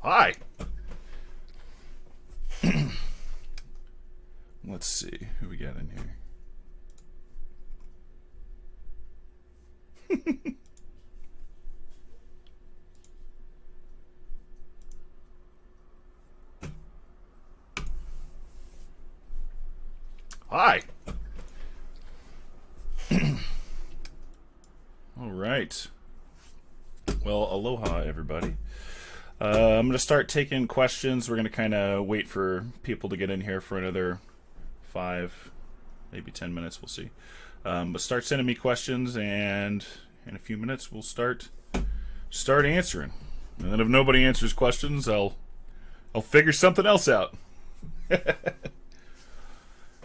Hi. Let's see who we got in here. Hi. All right. Well, aloha, everybody. I'm going to start taking questions. We're going to kind of wait for people to get in here for another 5, maybe 10 minutes. We'll see. But start sending me questions, and in a few minutes we'll start answering. And then if nobody answers questions, I'll figure something else out.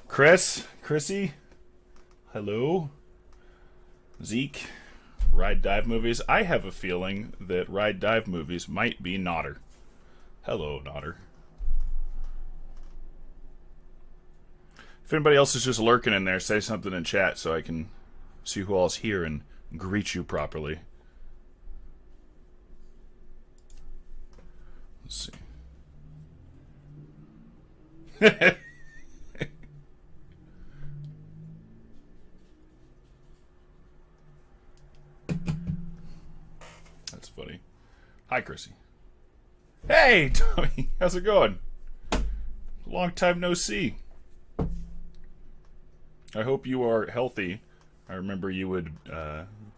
Chrissy, hello. Zeke, Ride Dive Movies. I have a feeling that Ride Dive Movies might be Nodder. Hello, Nodder. If anybody else is just lurking in there, say something in chat so I can see who all's here and greet you properly. Let's see. That's funny. Hi, Chrissy. Hey, Tommy. How's it going? Long time no see. I hope you are healthy. I remember you would,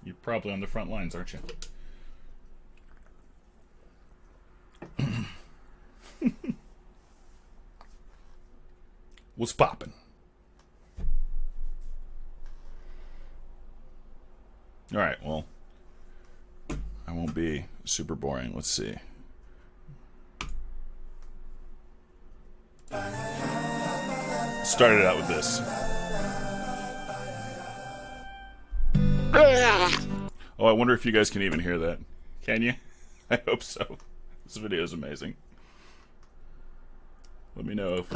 you're probably on the front lines, aren't you? What's poppin'? Alright, well, I won't be super boring. Let's see. Started out with this. Oh, I wonder if you guys can even hear that. Can you? I hope so. This video is amazing. Let me know if...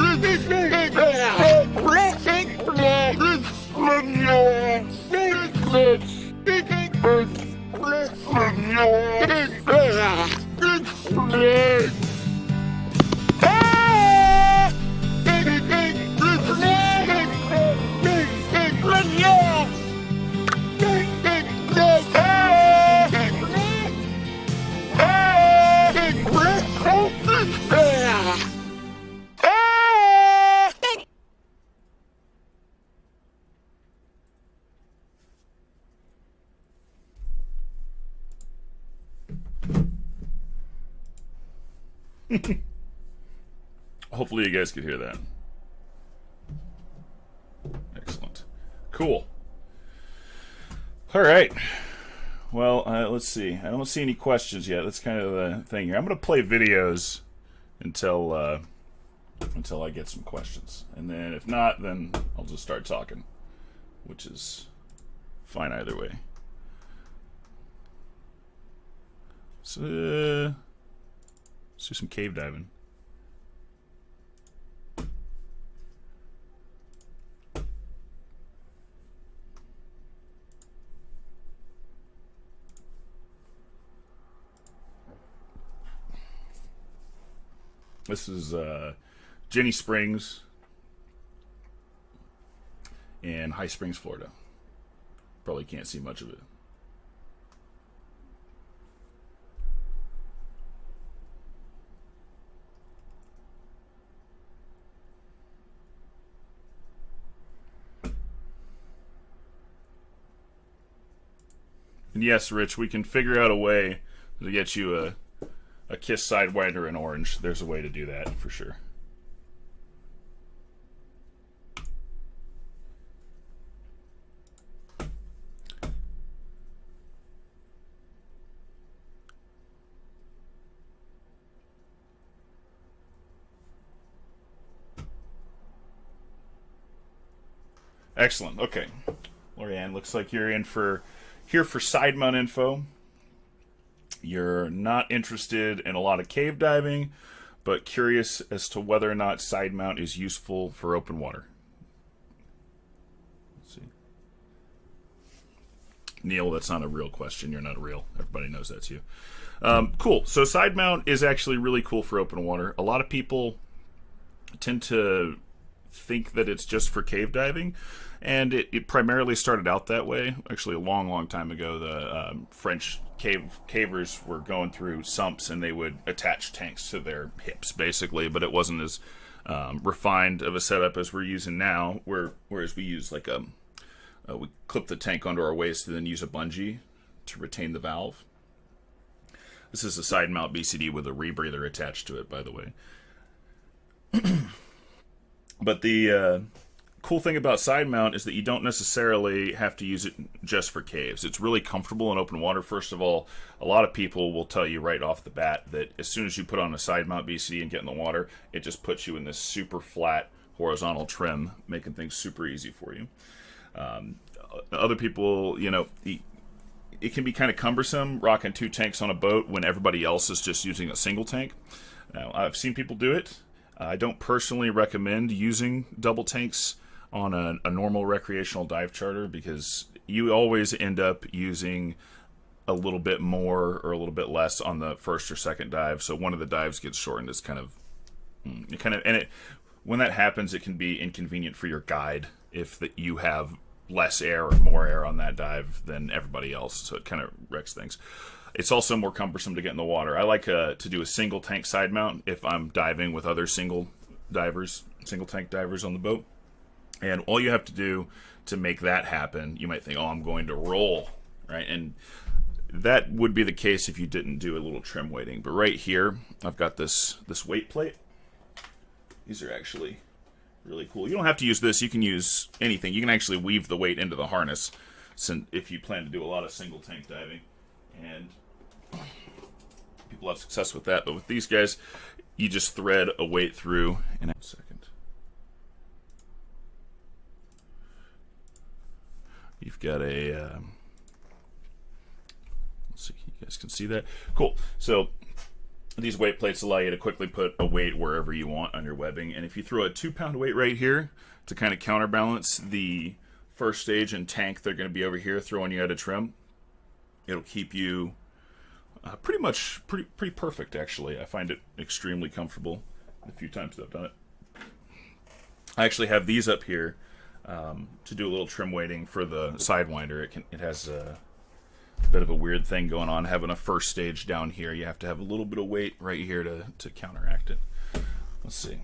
Hopefully you guys could hear that. Excellent. Cool. All right. Well, let's see. I don't see any questions yet. That's kind of the thing here. I'm going to play videos until I get some questions. And then if not, then I'll just start talking, which is fine either way. So, let's do some cave diving. This is Jenny Springs in High Springs, Florida. Probably can't see much of it. And yes, Rich, we can figure out a way to get you a Kiss Sidewinder in orange. There's a way to do that for sure. Excellent. Okay, Lorianne, looks like you're here for side mount info. You're not interested in a lot of cave diving, but curious as to whether or not side mount is useful for open water. Let's see. Neil, that's not a real question. You're not real. Everybody knows that's you. Cool. So side mount is actually really cool for open water. A lot of people tend to think that it's just for cave diving, and it primarily started out that way. Actually, a long time ago, the French cavers were going through sumps, and they would attach tanks to their hips, basically, but it wasn't as refined of a setup as we're using now, whereas we use like we clip the tank onto our waist and then use a bungee to retain the valve. This is a side mount BCD with a rebreather attached to it, by the way. But the cool thing about side mount is that you don't necessarily have to use it just for caves. It's really comfortable in open water. First of all, a lot of people will tell you right off the bat that as soon as you put on a side mount BCD and get in the water, it just puts you in this super flat horizontal trim, making things super easy for you. Other people, you know, it can be kind of cumbersome rocking 2 tanks on a boat when everybody else is just using a single tank. Now, I've seen people do it. I don't personally recommend using double tanks on a normal recreational dive charter because you always end up using a little bit more or a little bit less on the first or second dive. So one of the dives gets shortened. It's when that happens, it can be inconvenient for your guide if you have less air or more air on that dive than everybody else. So it kind of wrecks things. It's also more cumbersome to get in the water. I like to do a single tank side mount if I'm diving with other single tank divers on the boat. And all you have to do to make that happen, you might think, oh, I'm going to roll, right? And that would be the case if you didn't do a little trim weighting. But right here, I've got this weight plate. These are actually really cool. You don't have to use this. You can use anything. You can actually weave the weight into the harness if you plan to do a lot of single tank diving. And people have success with that. But with these guys, you just thread a weight through in a second. You've got a let's see, you guys can see that. Cool. So these weight plates allow you to quickly put a weight wherever you want on your webbing. And if you throw a 2-pound weight right here to kind of counterbalance the first stage and tank, they're going to be over here throwing you out of trim. It'll keep you pretty perfect, actually. I find it extremely comfortable the few times that I've done it. I actually have these up here to do a little trim weighting for the Sidewinder. It has a bit of a weird thing going on. Having a first stage down here, you have to have a little bit of weight right here to counteract it. Let's see.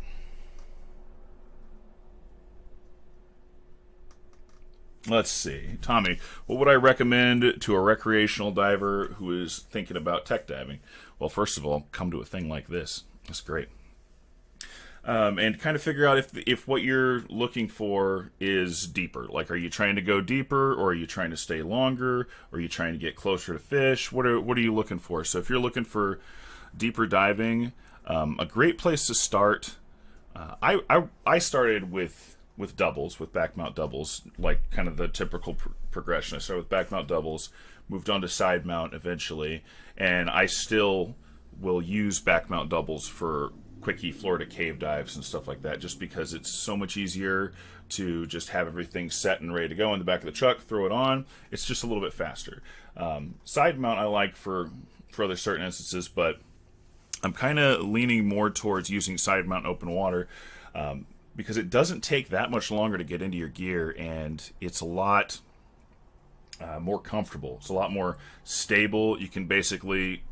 Let's see. Tommy, what would I recommend to a recreational diver who is thinking about tech diving? Well, first of all, come to a thing like this. That's great. And kind of figure out if what you're looking for is deeper. Like, are you trying to go deeper, or are you trying to stay longer, or are you trying to get closer to fish? What are you looking for? So if you're looking for deeper diving, a great place to start. I started with doubles, with back mount doubles, like kind of the typical progression. I started with back mount doubles, moved on to side mount eventually, and I still will use back mount doubles for quickie Florida cave dives and stuff like that, just because it's so much easier to just have everything set and ready to go in the back of the truck, throw it on. It's just a little bit faster. Side mount I like for other certain instances, but I'm kind of leaning more towards using side mount open water because it doesn't take that much longer to get into your gear, and it's a lot more comfortable. It's a lot more stable. You can basically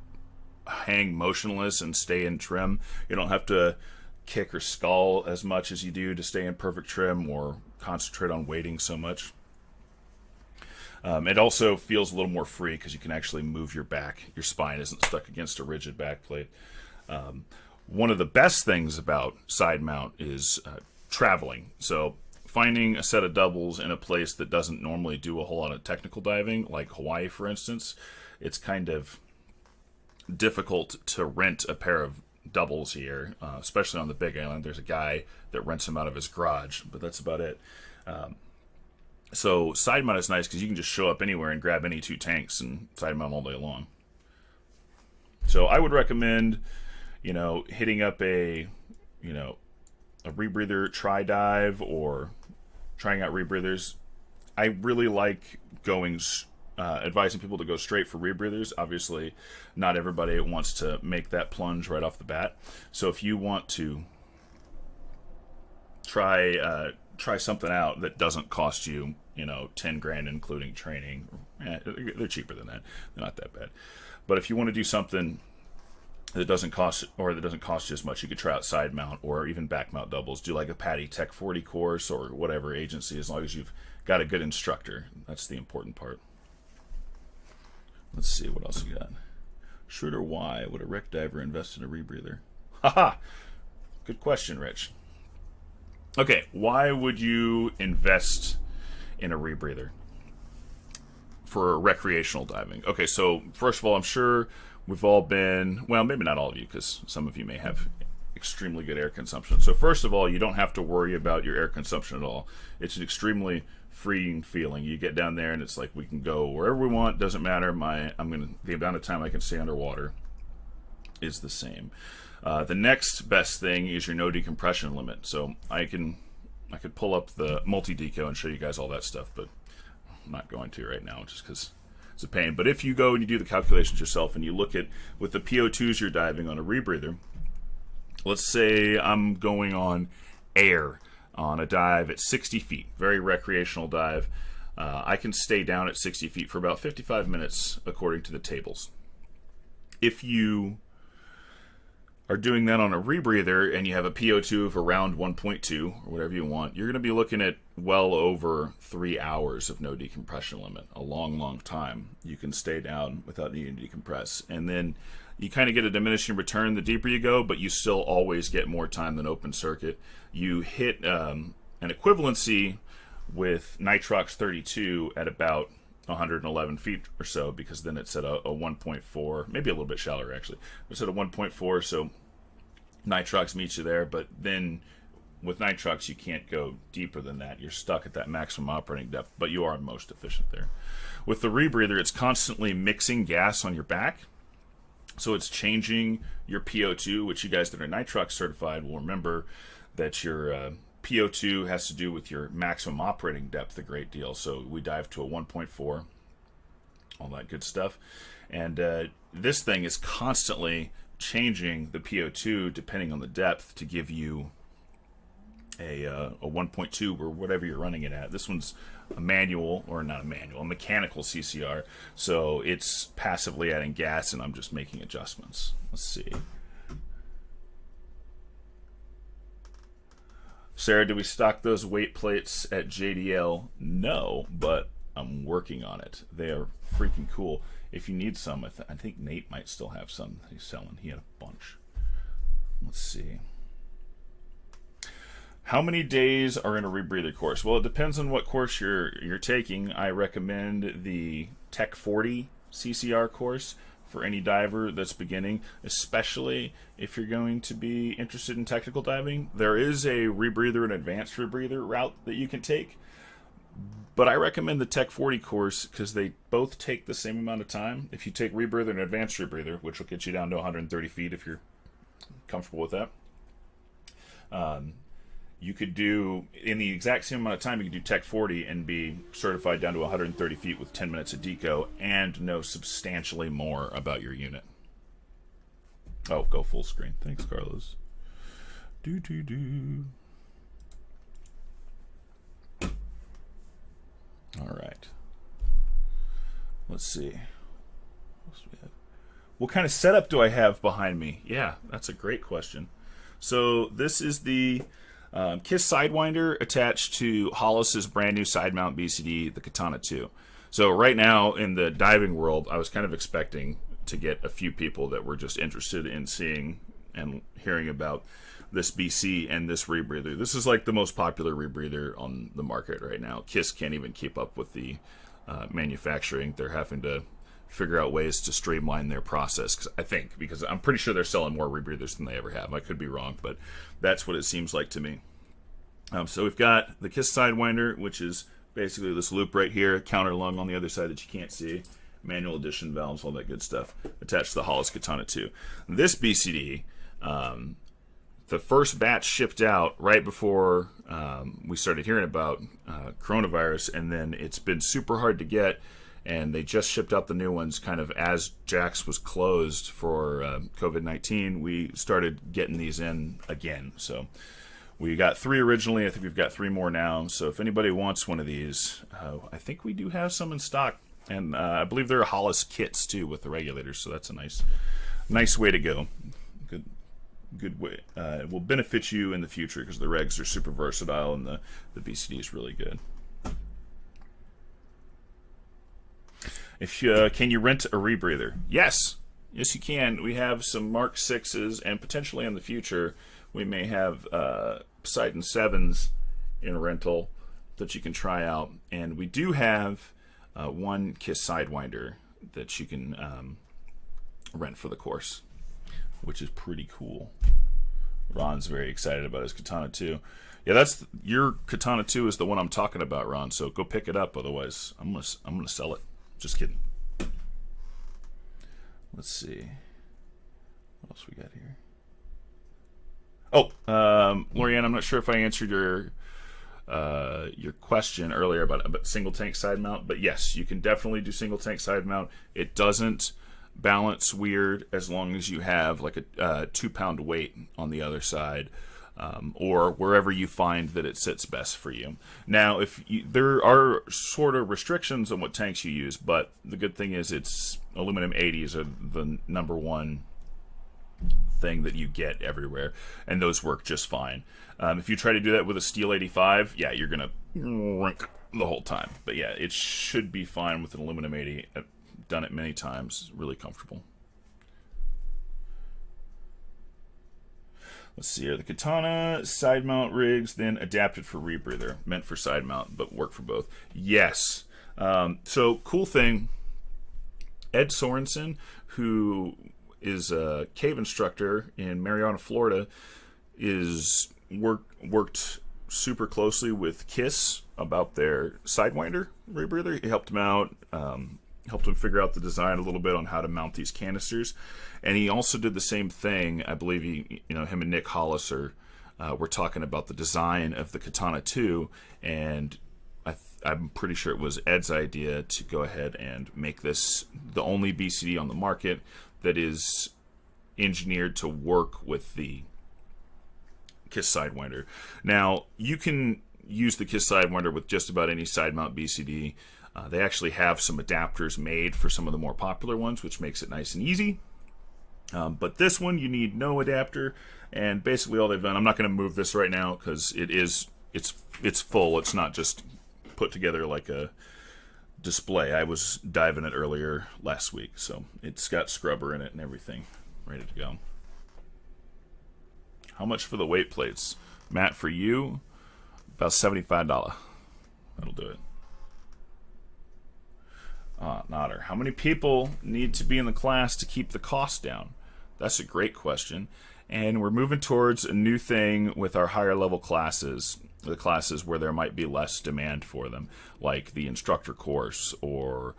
hang motionless and stay in trim. You don't have to kick or scull as much as you do to stay in perfect trim or concentrate on weighting so much. It also feels a little more free because you can actually move your back. Your spine isn't stuck against a rigid back plate. One of the best things about side mount is traveling. So finding a set of doubles in a place that doesn't normally do a whole lot of technical diving, like Hawaii, for instance, it's kind of difficult to rent a pair of doubles here, especially on the Big Island. There's a guy that rents them out of his garage, but that's about it. So side mount is nice because you can just show up anywhere and grab any 2 tanks and side mount all day long. So I would recommend, hitting up a Rebreather tri-dive or trying out Rebreathers. I really like going advising people to go straight for rebreathers. Obviously, not everybody wants to make that plunge right off the bat. So if you want to try something out that doesn't cost you, 10 grand including training, they're cheaper than that. They're not that bad. But if you want to do something that doesn't cost you as much, you could try out side mount or even back mount doubles. Do like a Patty Tech 40 course or whatever agency, as long as you've got a good instructor. That's the important part. Let's see what else we got. Should or why would a rec diver invest in a rebreather? Haha! Good question, Rich. Okay, why would you invest in a rebreather for recreational diving? Okay, so first of all, I'm sure we've all been, well, maybe not all of you, because some of you may have extremely good air consumption. So first of all, you don't have to worry about your air consumption at all. It's an extremely freeing feeling. You get down there and it's like we can go wherever we want. Doesn't matter. The amount of time I can stay underwater is the same. The next best thing is your no decompression limit. So I could pull up the multi-deco and show you guys all that stuff, but I'm not going to right now just because it's a pain. But if you go and you do the calculations yourself and you look at with the PO2s you're diving on a rebreather, let's say I'm going on air on a dive at 60 feet, very recreational dive. I can stay down at 60 feet for about 55 minutes according to the tables. If you are doing that on a rebreather and you have a PO2 of around 1.2 or whatever you want, you're going to be looking at well over 3 hours of no decompression limit. A long, long time. You can stay down without needing to decompress. And then you kind of get a diminishing return the deeper you go, but you still always get more time than open circuit. You hit an equivalency with Nitrox 32 at about 111 feet or so, because then it's at a 1.4, maybe a little bit shallower actually. It's at a 1.4, so Nitrox meets you there, but then with Nitrox you can't go deeper than that. You're stuck at that maximum operating depth, but you are most efficient there. With the rebreather, it's constantly mixing gas on your back, so it's changing your PO2, which you guys that are Nitrox certified will remember that your PO2 has to do with your maximum operating depth a great deal. So we dive to a 1.4, all that good stuff. And this thing is constantly changing the PO2 depending on the depth to give you a 1.2 or whatever you're running it at. This one's a manual, or not a manual, a mechanical CCR. So it's passively adding gas and I'm just making adjustments. Let's see. Sarah, do we stock those weight plates at JDL? No, but I'm working on it. They are freaking cool. If you need some, I think Nate might still have some that he's selling. He had a bunch. Let's see. How many days are in a rebreather course? Well, it depends on what course you're taking. I recommend the Tech 40 CCR course for any diver that's beginning, especially if you're going to be interested in technical diving. There is a rebreather and advanced rebreather route that you can take, but I recommend the Tech 40 course because they both take the same amount of time. If you take rebreather and advanced rebreather, which will get you down to 130 feet if you're comfortable with that, you could do, in the exact same amount of time, you could do Tech 40 and be certified down to 130 feet with 10 minutes of deco and know substantially more about your unit. Oh, go full screen. Thanks, Carlos. All right. Let's see. What kind of setup do I have behind me? Yeah, that's a great question. So this is the KISS Sidewinder attached to Hollis's brand new side mount BCD, the Katana 2. So right now in the diving world, I was kind of expecting to get a few people that were just interested in seeing and hearing about this BC and this rebreather. This is like the most popular rebreather on the market right now. KISS can't even keep up with the manufacturing. They're having to figure out ways to streamline their process, because I'm pretty sure they're selling more rebreathers than they ever have. I could be wrong, but that's what it seems like to me. So we've got the KISS Sidewinder, which is basically this loop right here, counter lung on the other side that you can't see, manual addition valves, all that good stuff, attached to the Hollis Katana 2. This BCD, the first batch shipped out right before we started hearing about coronavirus, and then it's been super hard to get. and they just shipped out the new ones kind of as Jax was closed for COVID-19. We started getting these in again. So we got 3 originally. I think we've got 3 more now. So if anybody wants one of these, I think we do have some in stock. And I believe there are Hollis kits too with the regulators. So that's a nice way to go. Good way. It will benefit you in the future because the regs are super versatile and the BCD is really good. Can you rent a rebreather? Yes, you can. We have some Mark 6s, and potentially in the future we may have Poseidon 7s in rental that you can try out. And we do have one KISS Sidewinder that you can rent for the course, which is pretty cool. Ron's very excited about his Katana 2. Yeah, that's your Katana 2 is the one I'm talking about, Ron. So go pick it up. Otherwise, I'm gonna sell it. Just kidding. Let's see. What else we got here? Oh, Lorianne, I'm not sure if I answered your question earlier about single tank side mount, but yes, you can definitely do single tank side mount. It doesn't balance weird as long as you have like a 2-pound weight on the other side. Or wherever you find that it sits best for you. Now, there are sort of restrictions on what tanks you use, but the good thing is it's aluminum 80s are the #1 thing that you get everywhere, and those work just fine. If you try to do that with a steel 85, yeah, you're gonna rink the whole time. But yeah, it should be fine with an aluminum 80. I've done it many times. Really comfortable. Let's see here. The Katana side mount rigs, then adapted for rebreather, meant for side mount, but work for both. Yes. So cool thing. Ed Sorensen, who is a cave instructor in Mariana, Florida, is worked super closely with KISS about their Sidewinder rebreather. He helped him out. Helped him figure out the design a little bit on how to mount these canisters, and he also did the same thing. I believe him and Nick Hollis were talking about the design of the Katana 2, and I'm pretty sure it was Ed's idea to go ahead and make this the only BCD on the market that is engineered to work with the KISS Sidewinder. Now, you can use the KISS Sidewinder with just about any side mount BCD. They actually have some adapters made for some of the more popular ones, which makes it nice and easy. But this one, you need no adapter, and basically all they've done, I'm not going to move this right now because it's full. It's not just put together like a display. I was diving it earlier last week, so it's got scrubber in it and everything, ready to go. How much for the weight plates? Matt, for you, about $75. That'll do it. Nodder. How many people need to be in the class to keep the cost down? That's a great question. And we're moving towards a new thing with our higher level classes, the classes where there might be less demand for them, like the instructor course or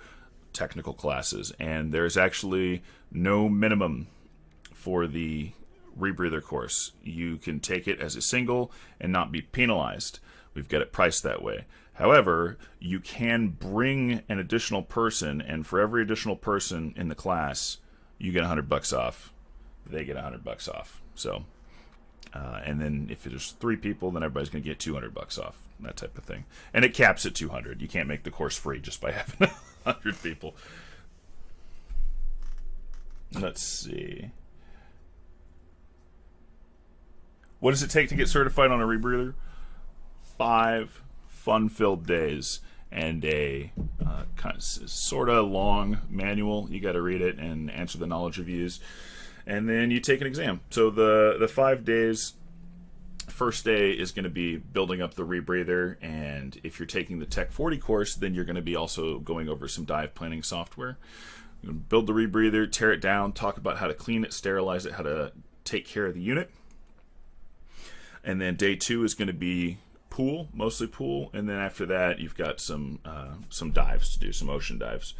technical classes. And there's actually no minimum for the rebreather course. You can take it as a single and not be penalized. We've got it priced that way. However, you can bring an additional person, and for every additional person in the class, you get $100 off. They get $100 off. So, and then if there's 3 people, then everybody's going to get $200 off. That type of thing. And it caps at 200. You can't make the course free just by having 100 people. Let's see. What does it take to get certified on a rebreather? 5 fun-filled days and a kind of sort of long manual. You got to read it and answer the knowledge reviews, and then you take an exam. So the 5 days, first day is going to be building up the rebreather, and if you're taking the Tech 40 course, then you're going to be also going over some dive planning software. You're going to build the rebreather, tear it down, talk about how to clean it, sterilize it, how to take care of the unit, and then day 2 is going to be pool, mostly pool, and then after that you've got some dives to do, some ocean dives,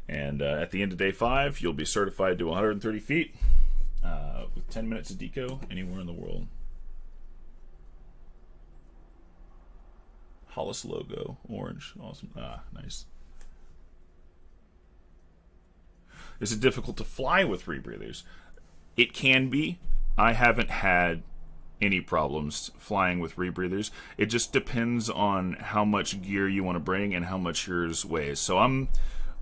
and at the end of day 5 you'll be certified to 130 feet with 10 minutes of deco anywhere in the world. Hollis logo, orange, awesome. Nice. Is it difficult to fly with rebreathers? It can be. I haven't had any problems flying with rebreathers. It just depends on how much gear you want to bring and how much yours weighs. So I'm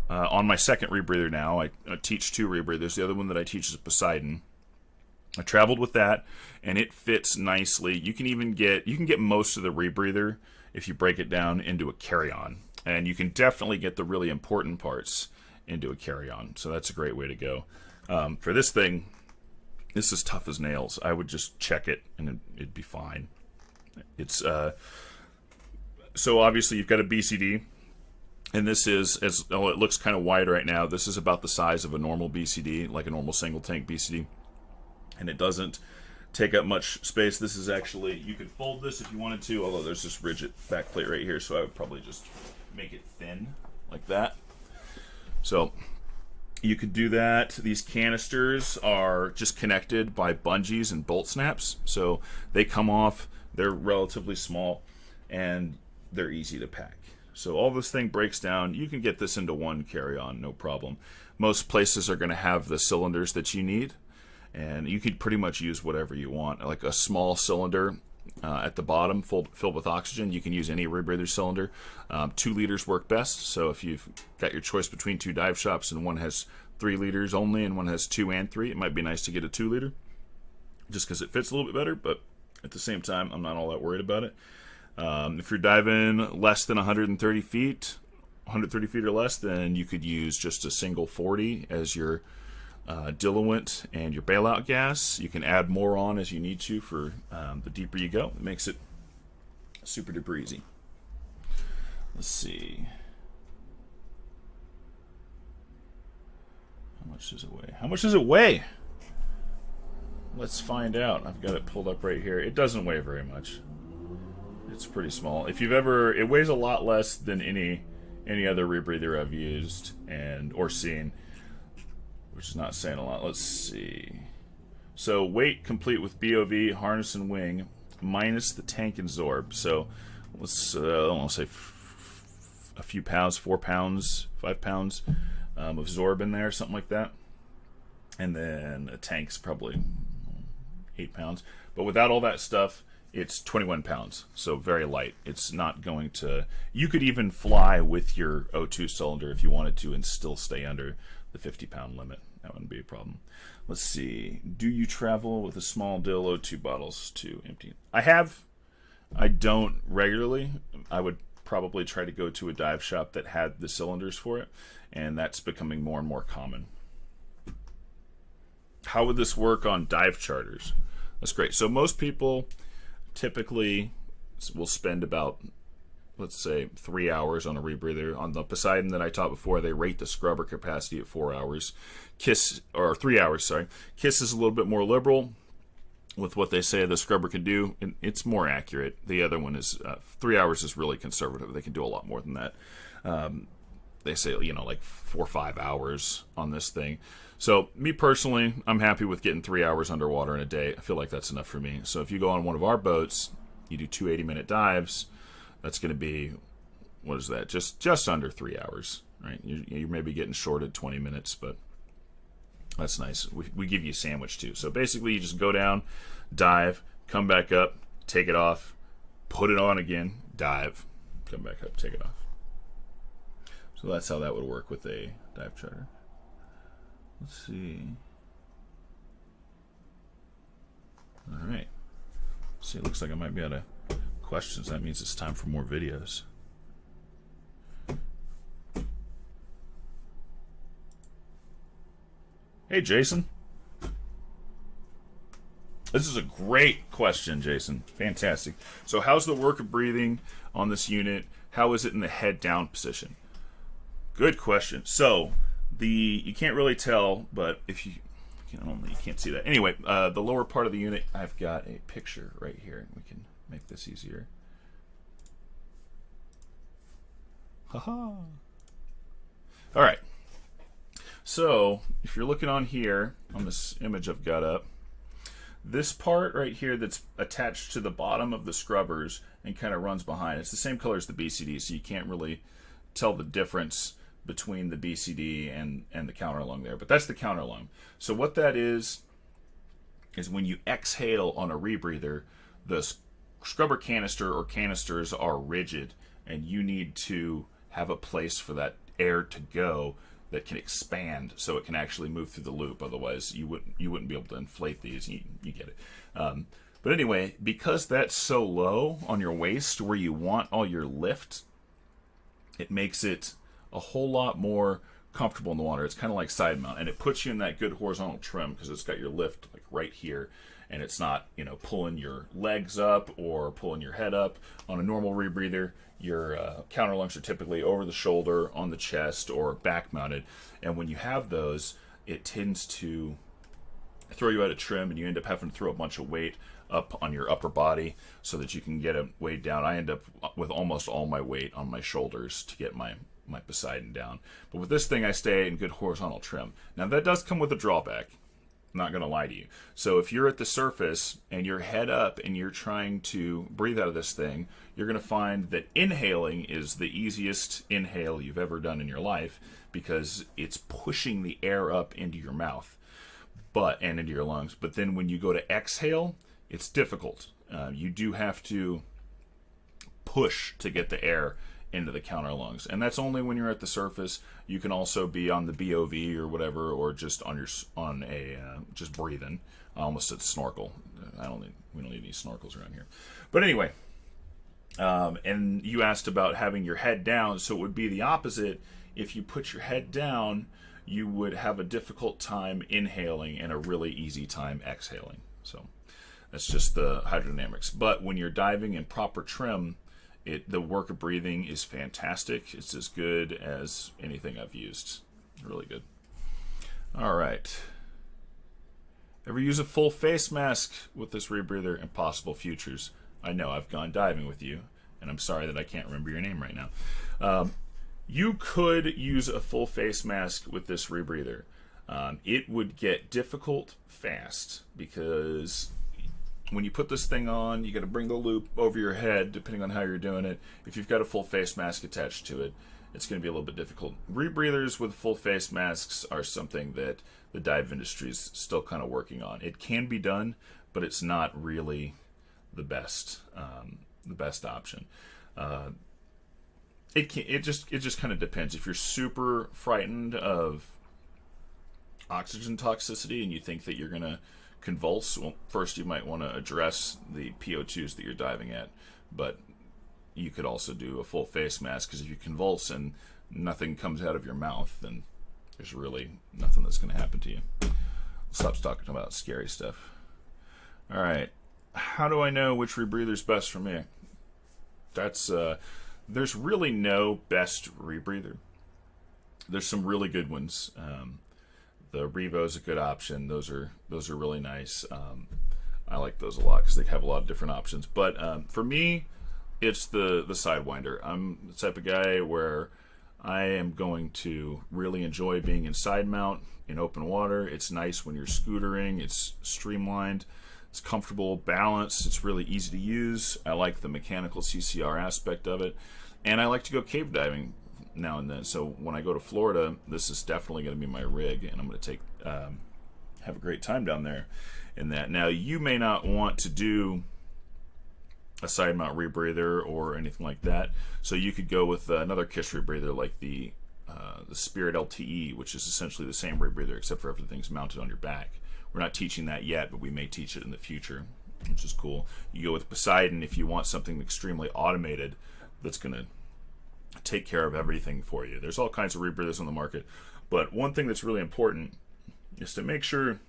on my second rebreather now. I teach 2 rebreathers. The other one that I teach is Poseidon. I traveled with that, and it fits nicely. You can get most of the rebreather if you break it down into a carry-on, and you can definitely get the really important parts into a carry-on. So that's a great way to go. For this thing, this is tough as nails. I would just check it, and it'd be fine. It's so obviously you've got a BCD, and this is, it looks kind of wide right now. This is about the size of a normal BCD, like a normal single tank BCD, and it doesn't take up much space. This is actually, you could fold this if you wanted to, although there's this rigid back plate right here, so I would probably just make it thin like that. So you could do that. These canisters are just connected by bungees and bolt snaps, so they come off. They're relatively small, and they're easy to pack. So all this thing breaks down. You can get this into one carry-on, no problem. Most places are going to have the cylinders that you need, and you could pretty much use whatever you want. Like a small cylinder at the bottom filled with oxygen. You can use any rebreather cylinder. 2 liters work best, so if you've got your choice between 2 dive shops and one has 3 liters only and one has 2 and 3, it might be nice to get a 2 liter just because it fits a little bit better, but at the same time, I'm not all that worried about it. If you're diving less than 130 feet or less, then you could use just a single 40 as your diluent and your bailout gas. You can add more on as you need to for the deeper you go. It makes it super duper easy. Let's see. How much does it weigh? How much does it weigh? Let's find out. I've got it pulled up right here. It doesn't weigh very much. It's pretty small. If you've ever, it weighs a lot less than any other rebreather I've used or seen, which is not saying a lot. Let's see. So weight complete with BOV, harness and wing, minus the tank and Zorb. So let's, I don't want to say a few pounds, 4 pounds, 5 pounds of Zorb in there, something like that. And then a tank's probably 8 pounds. But without all that stuff, it's 21 pounds, so very light. It's not going to... You could even fly with your O2 cylinder if you wanted to and still stay under the 50-pound limit. That wouldn't be a problem. Let's see. Do you travel with a small dill O2 bottles to empty? I have. I don't regularly. I would probably try to go to a dive shop that had the cylinders for it, and that's becoming more and more common. How would this work on dive charters? That's great. So most people typically will spend about, let's say, 3 hours on a rebreather. On the Poseidon that I taught before, they rate the scrubber capacity at 4 hours. 3 hours, sorry. Kiss is a little bit more liberal with what they say the scrubber can do, and it's more accurate. The other one is 3 hours is really conservative. They can do a lot more than that. They say, like 4 or 5 hours on this thing. So me personally, I'm happy with getting 3 hours underwater in a day. I feel like that's enough for me. So if you go on one of our boats, you do 2 80-minute dives, that's going to be, what is that? Just under 3 hours, right? You may be getting shorted 20 minutes, but that's nice. We give you a sandwich too. So basically you just go down, dive, come back up, take it off, put it on again, dive, come back up, take it off. So that's how that would work with a dive charter. Let's see. All right. See, it looks like I might be out of questions. That means it's time for more videos. Hey, Jason. This is a great question, Jason. Fantastic. So how's the work of breathing on this unit? How is it in the head down position? Good question. So you can't really tell, but if you can't see that. Anyway, the lower part of the unit, I've got a picture right here. We can make this easier. Haha. All right. So if you're looking on here, on this image I've got up, this part right here that's attached to the bottom of the scrubbers and kind of runs behind, it's the same color as the BCD, so you can't really tell the difference between the BCD and the counter lung there. But that's the counter lung. So what that is when you exhale on a rebreather, the scrubber canister or canisters are rigid, and you need to have a place for that air to go that can expand so it can actually move through the loop. Otherwise, you wouldn't be able to inflate these. You get it. But anyway, because that's so low on your waist where you want all your lift, it makes it a whole lot more comfortable in the water. It's kind of like side mount, and it puts you in that good horizontal trim because it's got your lift like right here, and it's not, you know, pulling your legs up or pulling your head up. On a normal rebreather, your counter lungs are typically over the shoulder, on the chest, or back mounted, and when you have those, it tends to throw you out of trim, and you end up having to throw a bunch of weight up on your upper body so that you can get it weighed down. I end up with almost all my weight on my shoulders to get my Poseidon down. But with this thing, I stay in good horizontal trim. Now, that does come with a drawback. I'm not going to lie to you. So if you're at the surface and you're head up and you're trying to breathe out of this thing, you're going to find that inhaling is the easiest inhale you've ever done in your life because it's pushing the air up into your mouth and into your lungs. But then when you go to exhale, it's difficult. You do have to push to get the air into the counter lungs, and that's only when you're at the surface. You can also be on the BOV or whatever, or just just breathing. I almost said snorkel. We don't need any snorkels around here. But anyway, and you asked about having your head down, so it would be the opposite. If you put your head down, you would have a difficult time inhaling and a really easy time exhaling. So that's just the hydrodynamics. But when you're diving in proper trim, the work of breathing is fantastic. It's as good as anything I've used. Really good. All right. Ever use a full face mask with this rebreather? Impossible Futures. I know, I've gone diving with you, and I'm sorry that I can't remember your name right now. You could use a full face mask with this rebreather. It would get difficult fast because when you put this thing on, you got to bring the loop over your head, depending on how you're doing it. If you've got a full face mask attached to it, it's going to be a little bit difficult. Rebreathers with full face masks are something that the dive industry is still kind of working on. It can be done, but it's not really the best option. It just kind of depends. If you're super frightened of oxygen toxicity and you think that you're going to convulse, well, first you might want to address the PO2s that you're diving at, but you could also do a full face mask, because if you convulse and nothing comes out of your mouth, then there's really nothing that's going to happen to you. Stop talking about scary stuff. All right, how do I know which rebreather's best for me? That's there's really no best rebreather. There's some really good ones. The Revo is a good option. Those are really nice. I like those a lot because they have a lot of different options. But for me, it's the Sidewinder. I'm the type of guy where I am going to really enjoy being in side mount in open water. It's nice when you're scootering. It's streamlined. It's comfortable, balanced. It's really easy to use. I like the mechanical CCR aspect of it. And I like to go cave diving now and then. So when I go to Florida, this is definitely going to be my rig, and I'm going to have a great time down there in that. Now, you may not want to do a side mount rebreather or anything like that, so you could go with another KISS rebreather like the Spirit LTE, which is essentially the same rebreather except for everything's mounted on your back. We're not teaching that yet, but we may teach it in the future, which is cool. You go with Poseidon if you want something extremely automated that's going to take care of everything for you. There's all kinds of rebreathers on the market, but one thing that's really important is to make sure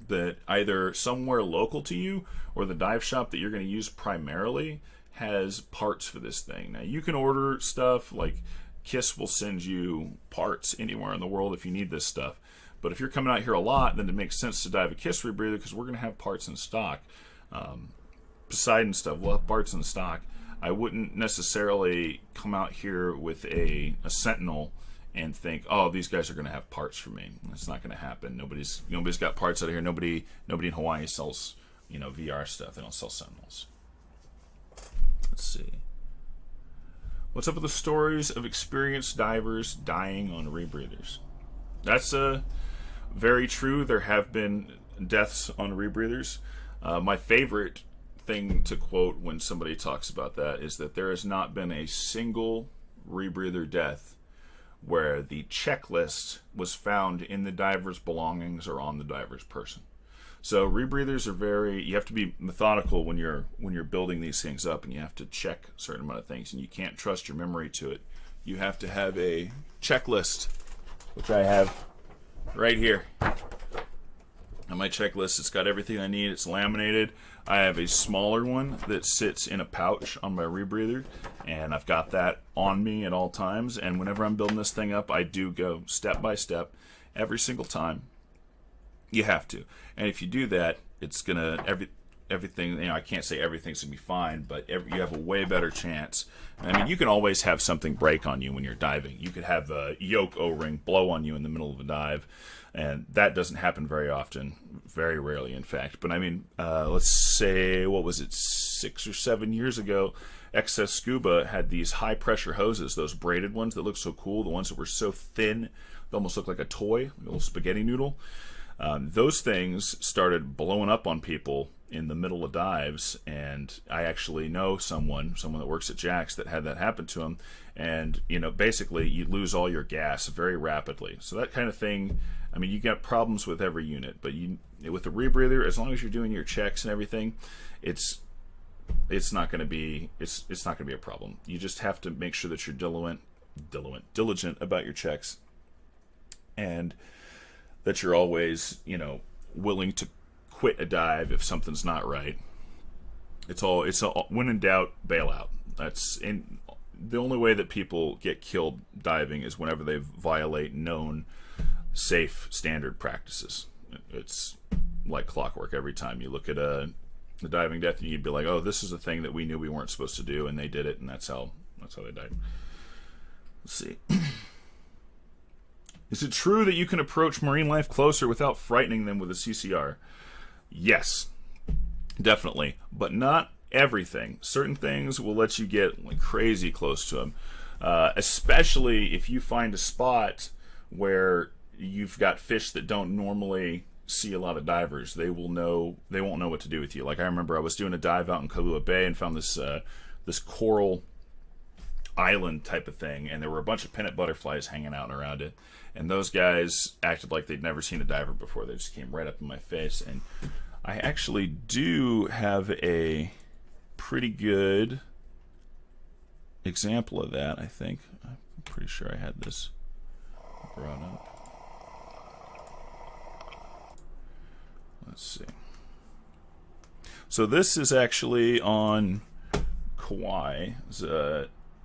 that either somewhere local to you or the dive shop that you're going to use primarily has parts for this thing. Now, you can order stuff like KISS will send you parts anywhere in the world if you need this stuff. But if you're coming out here a lot, then it makes sense to dive a KISS rebreather because we're going to have parts in stock. Poseidon stuff, we'll have parts in stock. I wouldn't necessarily come out here with a Sentinel and think, oh, these guys are going to have parts for me. It's not going to happen. Nobody's got parts out of here. Nobody in Hawaii sells, VR stuff. They don't sell Sentinels. Let's see. What's up with the stories of experienced divers dying on rebreathers? That's very true. There have been deaths on rebreathers. My favorite thing to quote when somebody talks about that is that there has not been a single rebreather death where the checklist was found in the diver's belongings or on the diver's person. So rebreathers are you have to be methodical when you're building these things up, and you have to check a certain amount of things, and you can't trust your memory to it. You have to have a checklist, which I have right here. On my checklist, it's got everything I need. It's laminated. I have a smaller one that sits in a pouch on my rebreather, and I've got that on me at all times. And whenever I'm building this thing up, I do go step by step every single time. You have to. And if you do that, it's gonna everything. I can't say everything's gonna be fine, but you have a way better chance. I mean, you can always have something break on you when you're diving. You could have a yoke O-ring blow on you in the middle of a dive, and that doesn't happen very often, very rarely, in fact. But I mean, let's say, what was it, 6 or 7 years ago, Excess Scuba had these high-pressure hoses, those braided ones that look so cool, the ones that were so thin, they almost look like a toy, a little spaghetti noodle. Those things started blowing up on people in the middle of dives, and I actually know someone that works at Jack's that had that happen to him, and basically you lose all your gas very rapidly. So that kind of thing, I mean, you got problems with every unit, but with the rebreather, as long as you're doing your checks and everything, it's not going to be a problem. You just have to make sure that you're diligent about your checks, and that you're always, willing to quit a dive if something's not right. It's all when in doubt, bail out. The only way that people get killed diving is whenever they violate known safe standard practices. It's like clockwork. Every time you look at the diving death, you'd be like, oh, this is a thing that we knew we weren't supposed to do, and they did it, and that's how they died. Let's see. Is it true that you can approach marine life closer without frightening them with a CCR? Yes, definitely, but not everything. Certain things will let you get crazy close to them, especially if you find a spot where you've got fish that don't normally see a lot of divers. They won't know what to do with you. Like, I remember I was doing a dive out in Kailua Bay and found this coral island type of thing, and there were a bunch of pennant butterflies hanging out around it, and those guys acted like they'd never seen a diver before. They just came right up in my face, and I actually do have a pretty good example of that. I think I'm pretty sure I had this brought up. Let's see. So this is actually on Kauai. It's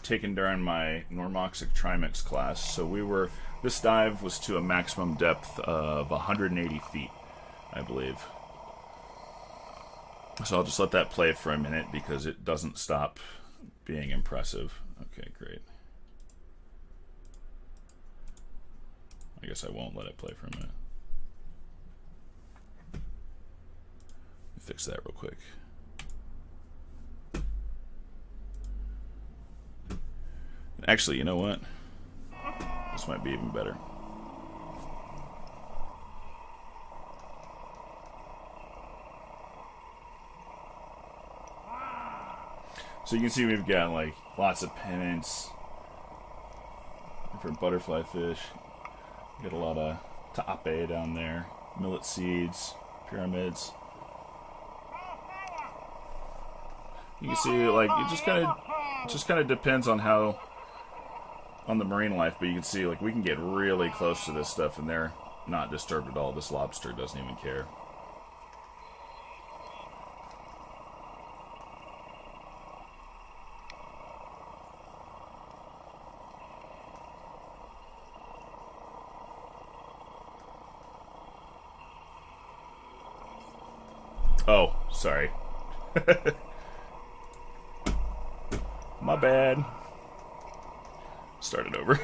taken during my normoxic trimix class. So this dive was to a maximum depth of 180 feet, I believe. So I'll just let that play for a minute because it doesn't stop being impressive. Okay, great. I guess I won't let it play for a minute. Let me fix that real quick. Actually, you know what? This might be even better. So you can see we've got lots of pennants, different butterfly fish. We got a lot of tape down there, millet seeds, pyramids. You can see it just kind of depends on the marine life, but you can see we can get really close to this stuff and they're not disturbed at all. This lobster doesn't even care. Oh, sorry. My bad. Start it over.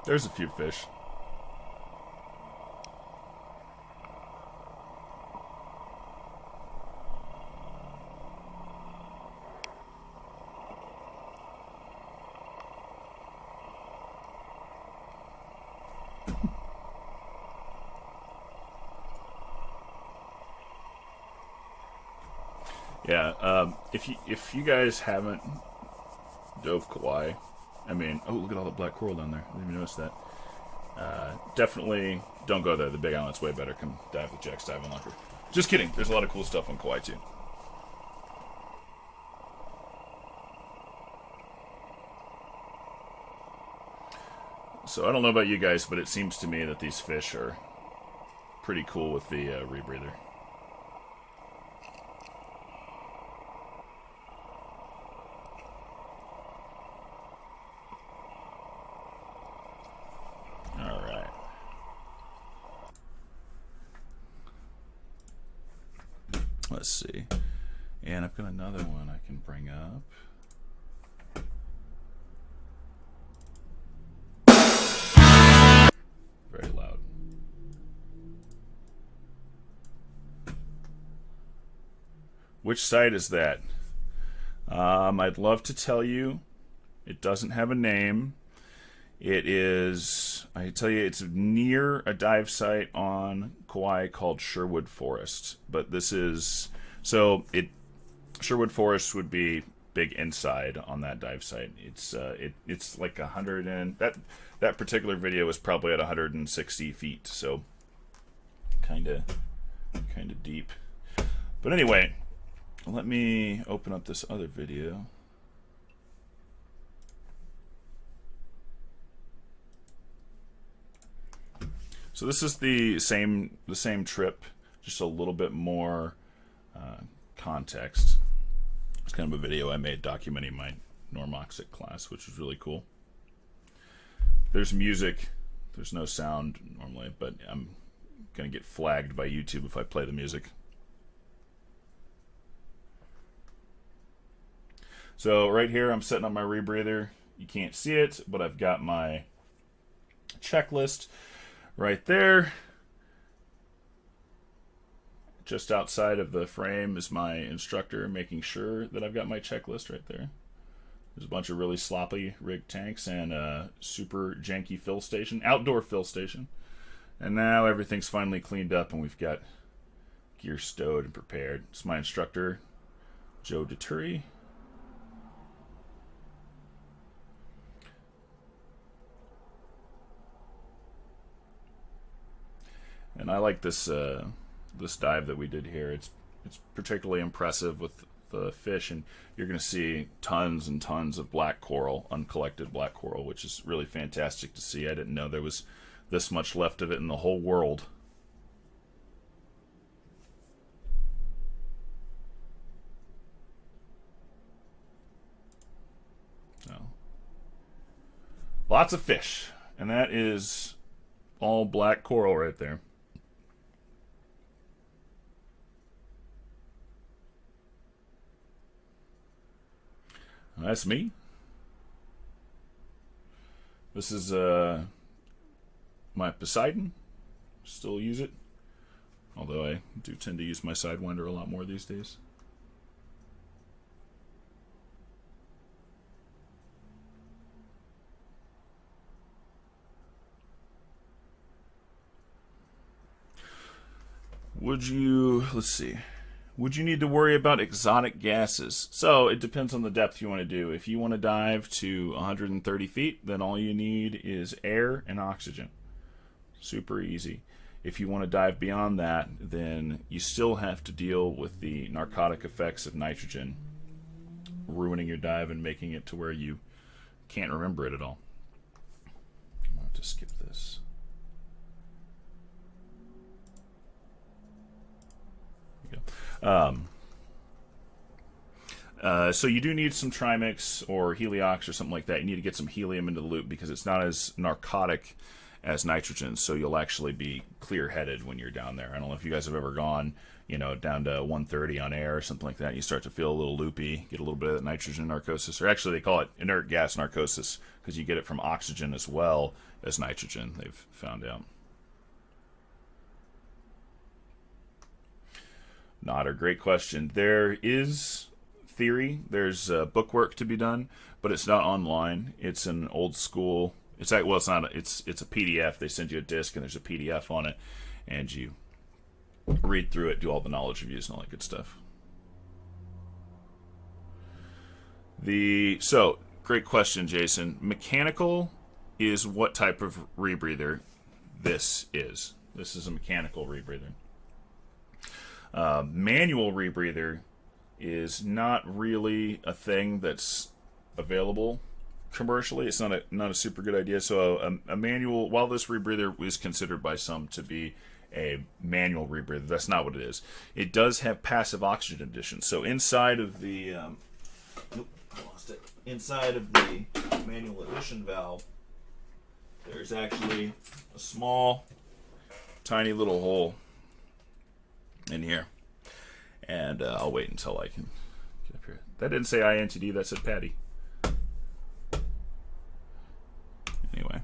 There's a few fish. Yeah, if you guys haven't dove Kauai, I mean, oh, look at all the black coral down there. I didn't even notice that. Definitely don't go there. The Big Island's way better. Come dive with Jack's Dive Unlocker. Just kidding. There's a lot of cool stuff on Kauai, too. So I don't know about you guys, but it seems to me that these fish are pretty cool with the Rebreather. Let's see. And I've got another one I can bring up. Very loud. Which site is that? I'd love to tell you. It doesn't have a name. It is, I tell you, it's near a dive site on Kauai called Sherwood Forest. But this is, so Sherwood Forest would be big inside on that dive site. It's like 100 and, that particular video was probably at 160 feet. So kind of deep. But anyway, let me open up this other video. So this is the same trip, just a little bit more context. It's kind of a video I made documenting my Normoxic class, which was really cool. There's music. There's no sound normally, but I'm going to get flagged by YouTube if I play the music. So right here, I'm setting up my rebreather. You can't see it, but I've got my checklist right there. Just outside of the frame is my instructor making sure that I've got my checklist right there. There's a bunch of really sloppy rig tanks and a super janky fill station, outdoor fill station. And now everything's finally cleaned up and we've got gear stowed and prepared. It's my instructor, Joe Deturi. And I like this this dive that we did here. It's particularly impressive with the fish, and you're going to see tons and tons of black coral, uncollected black coral, which is really fantastic to see. I didn't know there was this much left of it in the whole world. So, lots of fish, and that is all black coral right there. That's me. This is my Poseidon. Still use it, although I do tend to use my Sidewinder a lot more these days. Would you, let's see. Would you need to worry about exotic gases? So it depends on the depth you want to do. If you want to dive to 130 feet, then all you need is air and oxygen. Super easy. If you want to dive beyond that, then you still have to deal with the narcotic effects of nitrogen, ruining your dive and making it to where you can't remember it at all. I'm going to have to skip this. There we go. So you do need some Trimix or Heliox or something like that. You need to get some helium into the loop because it's not as narcotic as nitrogen, so you'll actually be clear-headed when you're down there. I don't know if you guys have ever gone, you know, down to 130 on air or something like that. You start to feel a little loopy, get a little bit of that nitrogen narcosis, or actually they call it inert gas narcosis because you get it from oxygen as well as nitrogen, they've found out. Not a great question. There is theory, there's bookwork to be done, but it's not online. It's an old school. It's like, well, it's not. It's a PDF. They send you a disc and there's a PDF on it, and you read through it, do all the knowledge reviews and all that good stuff. So great question, Jason. Mechanical is what type of rebreather this is. This is a mechanical rebreather. Manual rebreather is not really a thing that's available commercially. It's not a super good idea. So a manual, while this rebreather is considered by some to be a manual rebreather, that's not what it is. It does have passive oxygen addition. So inside of the inside of the manual addition valve, there's actually a small, tiny little hole in here. And I'll wait until I can get up here. That didn't say INTD, that said Patty. Anyway.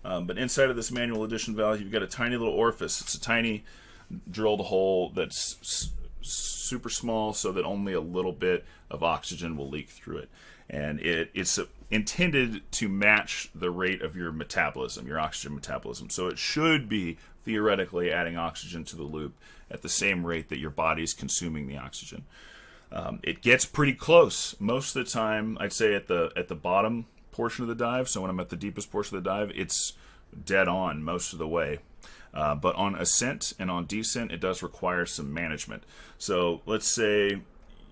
But inside of this manual addition valve, you've got a tiny little orifice. It's a tiny drilled hole that's super small so that only a little bit of oxygen will leak through it. And it's intended to match the rate of your metabolism, your oxygen metabolism. So it should be theoretically adding oxygen to the loop at the same rate that your body's consuming the oxygen. It gets pretty close most of the time. I'd say at the bottom portion of the dive, so when I'm at the deepest portion of the dive, it's dead on most of the way. But on ascent and on descent, it does require some management. So let's say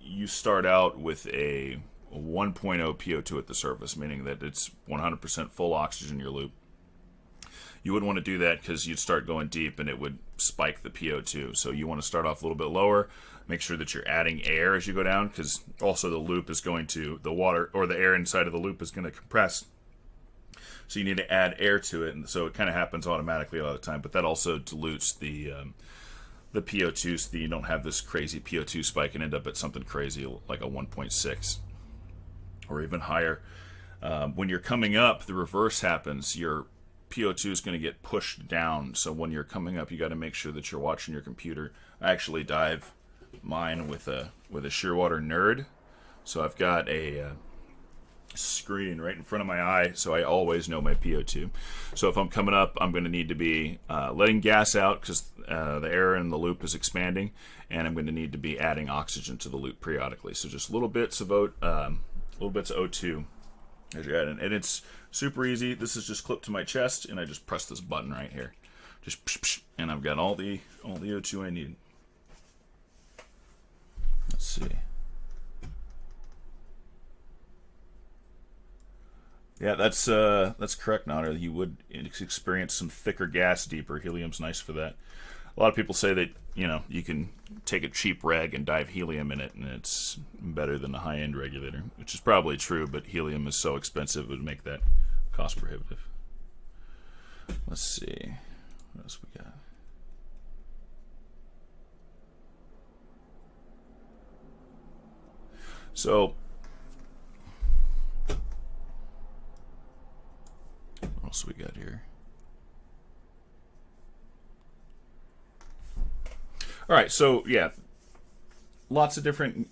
you start out with a 1.0 PO2 at the surface, meaning that it's 100% full oxygen in your loop. You wouldn't want to do that because you'd start going deep and it would spike the PO2. So you want to start off a little bit lower. Make sure that you're adding air as you go down, because also the loop is going to, the water or the air inside of the loop is going to compress. So you need to add air to it, and so it kind of happens automatically a lot of the time. But that also dilutes the PO2 so that you don't have this crazy PO2 spike and end up at something crazy like a 1.6 or even higher. When you're coming up, the reverse happens. Your PO2 is going to get pushed down. So when you're coming up, you got to make sure that you're watching your computer. I actually dive mine with a Shearwater Nerd. So I've got a screen right in front of my eye, so I always know my PO2. So if I'm coming up, I'm going to need to be letting gas out because the air in the loop is expanding, and I'm going to need to be adding oxygen to the loop periodically. So just little bits of O2 as you're adding, and it's super easy. This is just clipped to my chest, and I just press this button right here, just psh, psh, and I've got all the O2 I need. Let's see. Yeah, that's correct, Nader. You would experience some thicker gas deeper. Helium's nice for that. A lot of people say that, you know, you can take a cheap reg and dive helium in it, and it's better than a high-end regulator, which is probably true, but helium is so expensive it would make that cost prohibitive. Let's see. What else we got? So, what else we got here? All right, so yeah, lots of different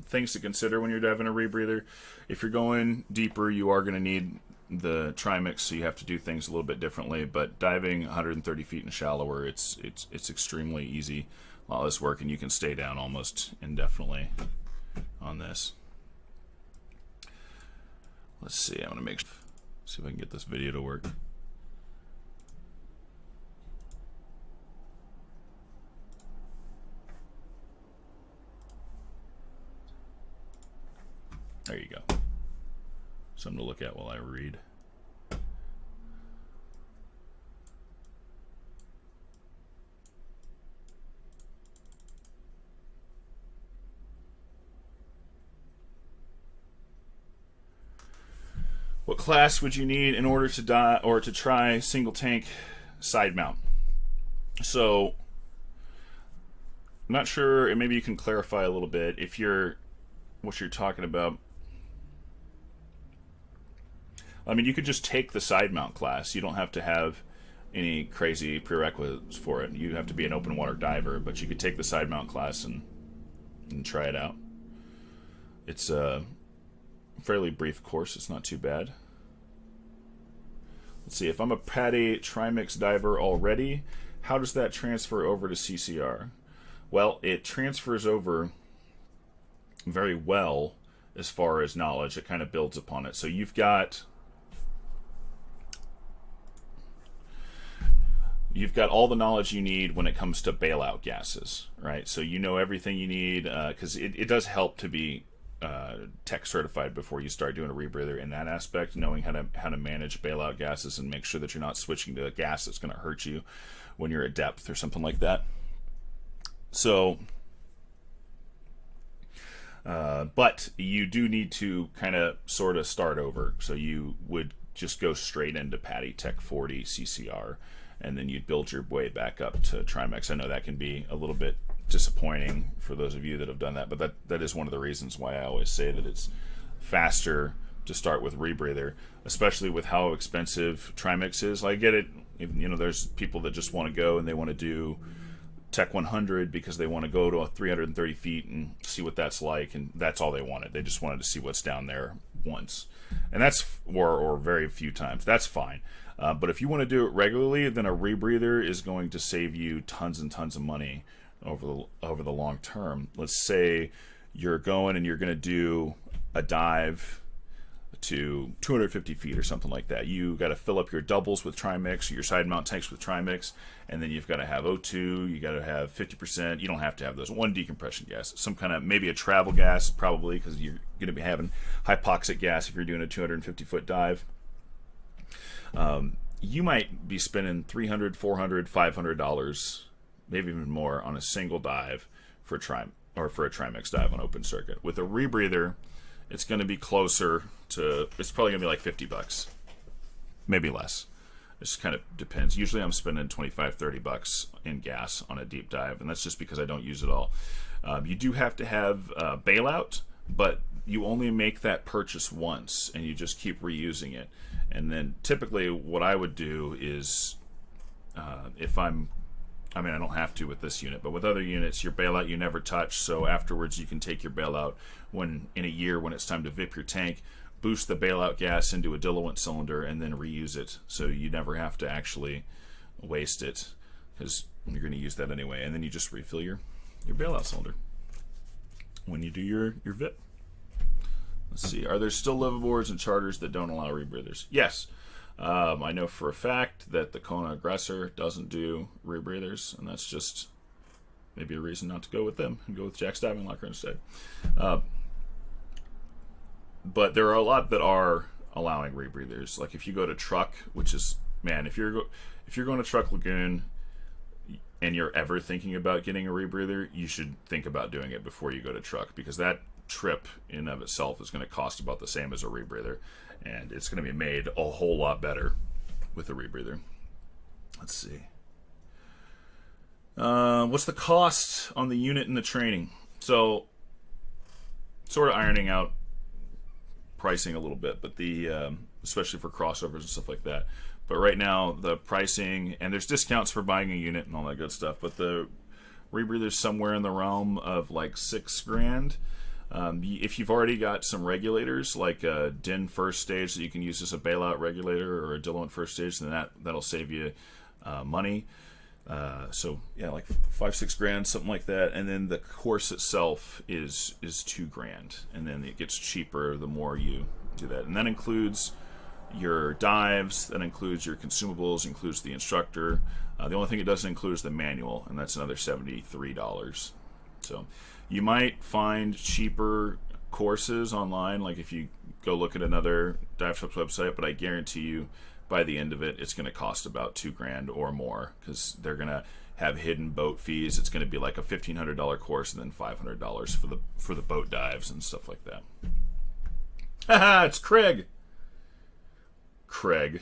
things to consider when you're diving a rebreather. If you're going deeper, you are going to need the trimix, so you have to do things a little bit differently. But diving 130 feet and shallower, it's extremely easy. A lot less work, and you can stay down almost indefinitely on this. Let's see. I want to see if I can get this video to work. There you go. Something to look at while I read. What class would you need in order to try single tank side mount? So I'm not sure, and maybe you can clarify a little bit if what you're talking about. I mean, you could just take the side mount class. You don't have to have any crazy prerequisites for it. You have to be an open water diver, but you could take the side mount class and try it out. It's a fairly brief course. It's not too bad. Let's see, if I'm a PADI Trimix diver already, how does that transfer over to CCR? Well, it transfers over very well as far as knowledge. It kind of builds upon it. So you've got all the knowledge you need when it comes to bailout gases, right? So you know everything you need, because it does help to be tech certified before you start doing a rebreather in that aspect, knowing how to manage bailout gases and make sure that you're not switching to a gas that's going to hurt you when you're at depth or something like that. So, but you do need to kind of sort of start over. So you would just go straight into PADI Tech 40 CCR, and then you'd build your way back up to Trimix. I know that can be a little bit disappointing for those of you that have done that, but that is one of the reasons why I always say that it's faster to start with Rebreather, especially with how expensive Trimix is. I get it, you know, there's people that just want to go and they want to do Tech 100 because they want to go to 330 feet and see what that's like, and that's all they wanted. They just wanted to see what's down there once, and that's or very few times. That's fine. But if you want to do it regularly, then a Rebreather is going to save you tons and tons of money over the long term. Let's say you're going and you're going to do a dive to 250 feet or something like that. You got to fill up your doubles with Trimix, your side mount tanks with Trimix, and then you've got to have O2. You got to have 50%. You don't have to have those. One decompression gas, some kind of maybe a travel gas, probably, because you're going to be having hypoxic gas if you're doing a 250 foot dive. You might be spending $300, $400, $500, maybe even more on a single dive for a Trimix dive on open circuit. With a Rebreather, it's going to be closer to, it's probably going to be like $50, maybe less. It just kind of depends. Usually I'm spending $25, $30 in gas on a deep dive, and that's just because I don't use it all. You do have to have bailout, but you only make that purchase once, and you just keep reusing it. And then typically what I would do is, I don't have to with this unit, but with other units, your bailout you never touch, so afterwards you can take your bailout in a year when it's time to VIP your tank, boost the bailout gas into a diluent cylinder, and then reuse it, so you never have to actually waste it, because you're going to use that anyway, and then you just refill your bailout cylinder when you do your VIP. Let's see, are there still liveaboards and charters that don't allow rebreathers? Yes. I know for a fact that the Kona Aggressor doesn't do rebreathers, and that's just maybe a reason not to go with them and go with Jack's Diving Locker instead. But there are a lot that are allowing rebreathers. Like if you go to Truck, which is, man, if you're going to Truck Lagoon and you're ever thinking about getting a rebreather, you should think about doing it before you go to Truck, because that trip in and of itself is going to cost about the same as a rebreather, and it's going to be made a whole lot better with a rebreather. Let's see. What's the cost on the unit and the training? So, sort of ironing out pricing a little bit, but especially for crossovers and stuff like that. But right now, the pricing, and there's discounts for buying a unit and all that good stuff, but the rebreather's somewhere in the realm of like $6,000. If you've already got some regulators, like a DIN first stage that you can use as a bailout regulator, or a diluent first stage, then that'll save you money. So yeah, like $5-6 something like that. And then the course itself is $2,000, and then it gets cheaper the more you do that. And that includes your dives, that includes your consumables, includes the instructor. The only thing it doesn't include is the manual, and that's another $73. So you might find cheaper courses online, like if you go look at another dive shop's website, but I guarantee you by the end of it, it's going to cost about $2,000 or more, because they're going to have hidden boat fees. It's going to be like a $1,500 course and then $500 for the boat dives and stuff like that. Haha, it's Craig. Craig.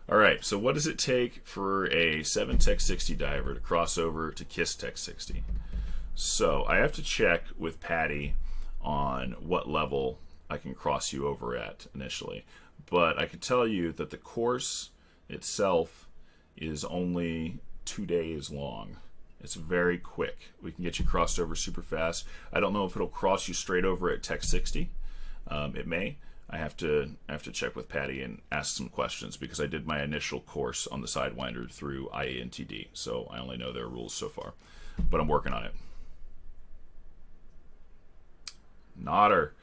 All right, so what does it take for a 7 Tech 60 diver to cross over to Kiss Tech 60? So I have to check with Patty on what level I can cross you over at initially. But I can tell you that the course itself is only 2 days long. It's very quick. We can get you crossed over super fast. I don't know if it'll cross you straight over at Tech 60. It may. I have to check with Patty and ask some questions because I did my initial course on the Sidewinder through IANTD, so I only know their rules so far, but I'm working on it. Nodder.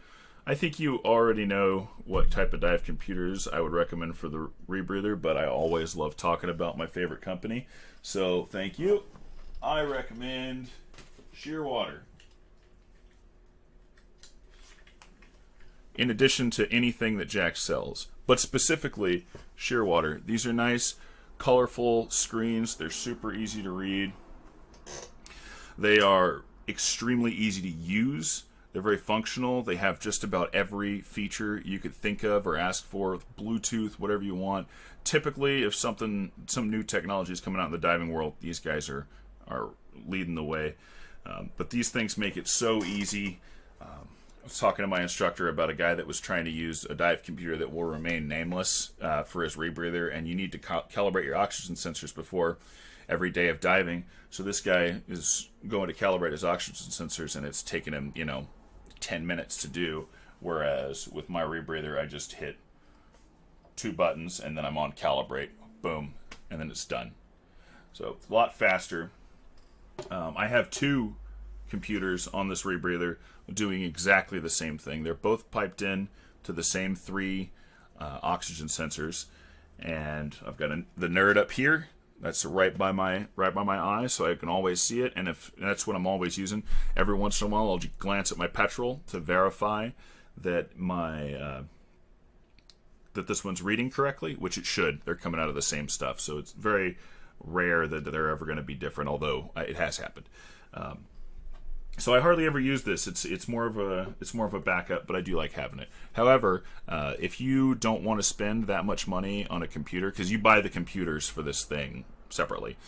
I think you already know what type of dive computers I would recommend for the Rebreather, but I always love talking about my favorite company, so thank you. I recommend Shearwater. In addition to anything that Jack sells, but specifically Shearwater. These are nice, colorful screens. They're super easy to read. They are extremely easy to use. They're very functional. They have just about every feature you could think of or ask for, Bluetooth, whatever you want. Typically, if some new technology is coming out in the diving world, these guys are leading the way. But these things make it so easy. I was talking to my instructor about a guy that was trying to use a dive computer that will remain nameless for his rebreather, and you need to calibrate your oxygen sensors before every day of diving. So this guy is going to calibrate his oxygen sensors, and it's taking him, 10 minutes to do, whereas with my rebreather, I just hit 2 buttons, and then I'm on calibrate, boom, and then it's done. So it's a lot faster. I have 2 computers on this rebreather doing exactly the same thing. They're both piped in to the same 3 oxygen sensors, and I've got the nerd up here. That's right by my eye, so I can always see it. And if that's what I'm always using, every once in a while I'll just glance at my petrol to verify that that this one's reading correctly, which it should. They're coming out of the same stuff, so it's very rare that they're ever going to be different. Although it has happened. So I hardly ever use this. It's more of a backup, but I do like having it. However, if you don't want to spend that much money on a computer, because you buy the computers for this thing separately,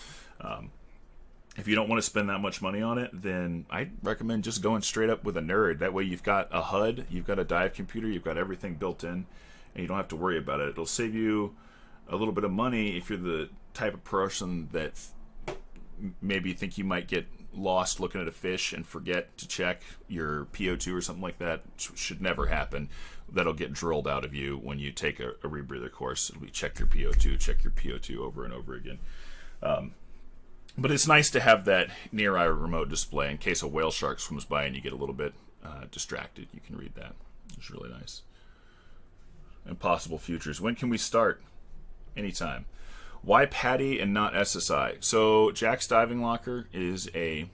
if you don't want to spend that much money on it, then I recommend just going straight up with a nerd. That way you've got a HUD, you've got a dive computer, you've got everything built in, and you don't have to worry about it. It'll save you a little bit of money if you're the type of person that maybe think you might get lost looking at a fish and forget to check your PO2 or something like that. Should never happen. That'll get drilled out of you when you take a rebreather course. We check your PO2 over and over again. But it's nice to have that near eye remote display in case a whale shark swims by and you get a little bit distracted. You can read that. It's really nice. Impossible futures. When can we start? Anytime. Why Patty and not SSI? So Jack's Diving Locker is a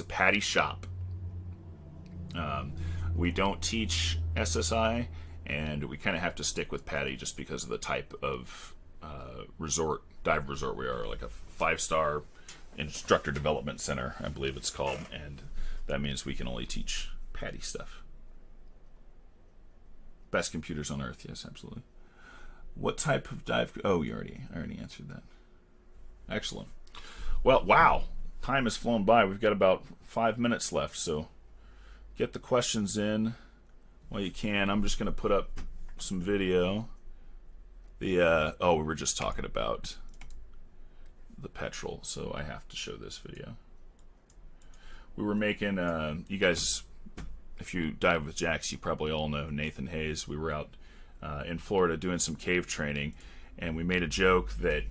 Patty shop. We don't teach SSI, and we kind of have to stick with Patty just because of the type of dive resort we are, like a 5-star instructor development center, I believe it's called, and that means we can only teach Patty stuff. Best computers on earth, yes, absolutely. What type of dive? Oh, I already answered that. Excellent. Well, wow, time has flown by. We've got about 5 minutes left, so get the questions in while you can. I'm just going to put up some video. We were just talking about the petrol, so I have to show this video. We were making, you guys, if you dive with Jax, you probably all know Nathan Hayes. We were out in Florida doing some cave training, and we made a joke that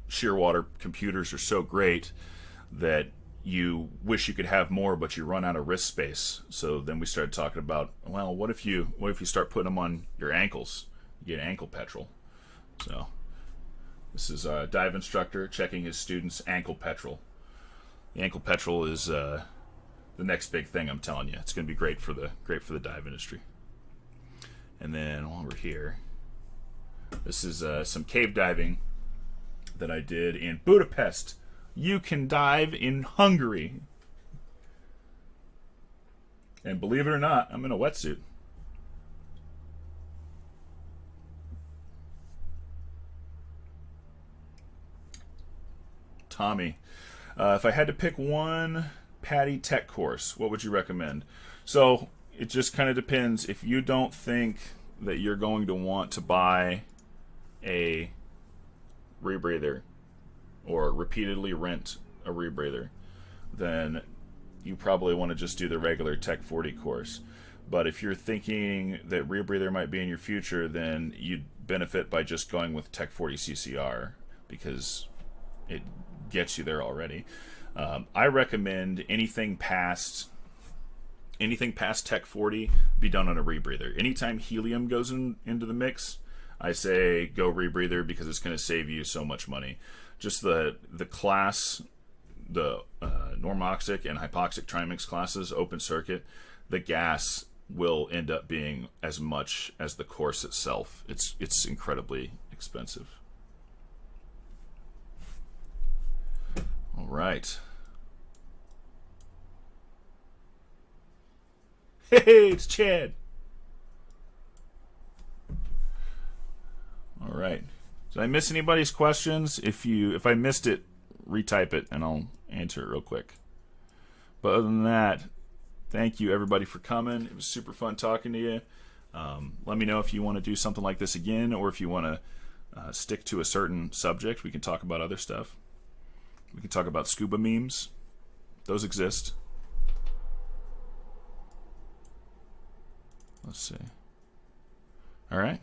Shearwater computers are so great that you wish you could have more, but you run out of wrist space. So then we started talking about, well, what if you start putting them on your ankles? You get ankle petrol. So this is a dive instructor checking his students' ankle petrol. The ankle petrol is the next big thing. I'm telling you, it's going to be great for the dive industry. And then while we're here, this is some cave diving that I did in Budapest. You can dive in Hungary. And believe it or not, I'm in a wetsuit. Tommy. If I had to pick one PADI tech course, what would you recommend? So it just kind of depends. If you don't think that you're going to want to buy a rebreather or repeatedly rent a rebreather, then you probably want to just do the regular Tech 40 course. But if you're thinking that rebreather might be in your future, then you'd benefit by just going with Tech 40 CCR because it gets you there already. I recommend anything past Tech 40 be done on a rebreather. Anytime helium goes into the mix, I say go rebreather because it's going to save you so much money. Just the class, the normoxic and hypoxic trimix classes, open circuit, the gas will end up being as much as the course itself. It's incredibly expensive. All right. Hey, it's Chad. All right. Did I miss anybody's questions? If I missed it, retype it and I'll answer it real quick. But other than that, thank you everybody for coming. It was super fun talking to you. Let me know if you want to do something like this again, or if you want to stick to a certain subject. We can talk about other stuff. We can talk about scuba memes. Those exist. Let's see. All right.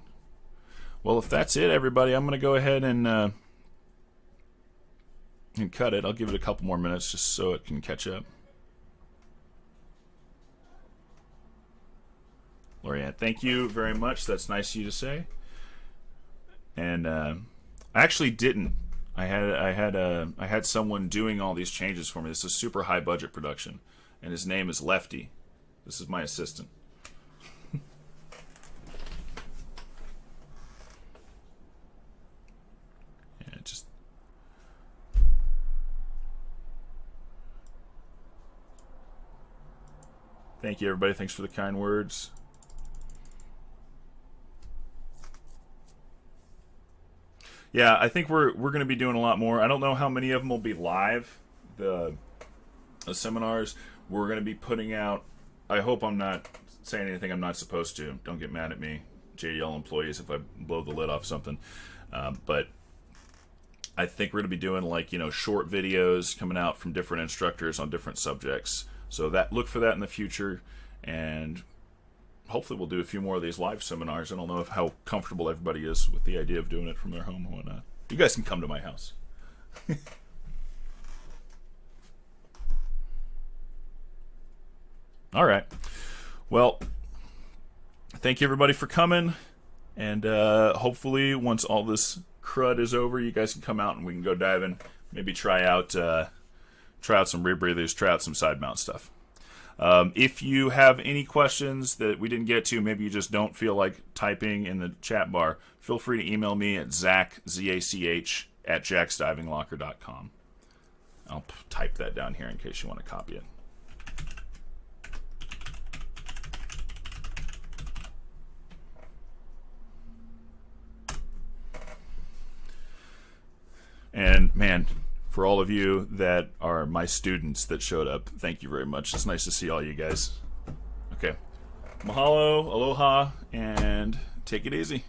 Well, if that's it, everybody, I'm going to go ahead and cut it. I'll give it a couple more minutes just so it can catch up. Lorianne, thank you very much. That's nice of you to say. And I actually didn't. I had someone doing all these changes for me. This is a super high budget production, and his name is Lefty. This is my assistant. Thank you, everybody. Thanks for the kind words. Yeah, I think we're going to be doing a lot more. I don't know how many of them will be live. The seminars we're going to be putting out. I hope I'm not saying anything I'm not supposed to. Don't get mad at me, JDL employees, if I blow the lid off something. But I think we're going to be doing short videos coming out from different instructors on different subjects. So look for that in the future, and hopefully we'll do a few more of these live seminars. I don't know how comfortable everybody is with the idea of doing it from their home and whatnot. You guys can come to my house. All right. Well, thank you everybody for coming, and hopefully once all this crud is over, you guys can come out and we can go diving. Maybe try out some rebreathers, try out some side mount stuff. If you have any questions that we didn't get to, maybe you just don't feel like typing in the chat bar, feel free to email me at Zach, Z-A-C-H, at jacksdivinglocker.com. I'll type that down here in case you want to copy it. And man, for all of you that are my students that showed up, thank you very much. It's nice to see all you guys. Okay. Mahalo, aloha, and take it easy.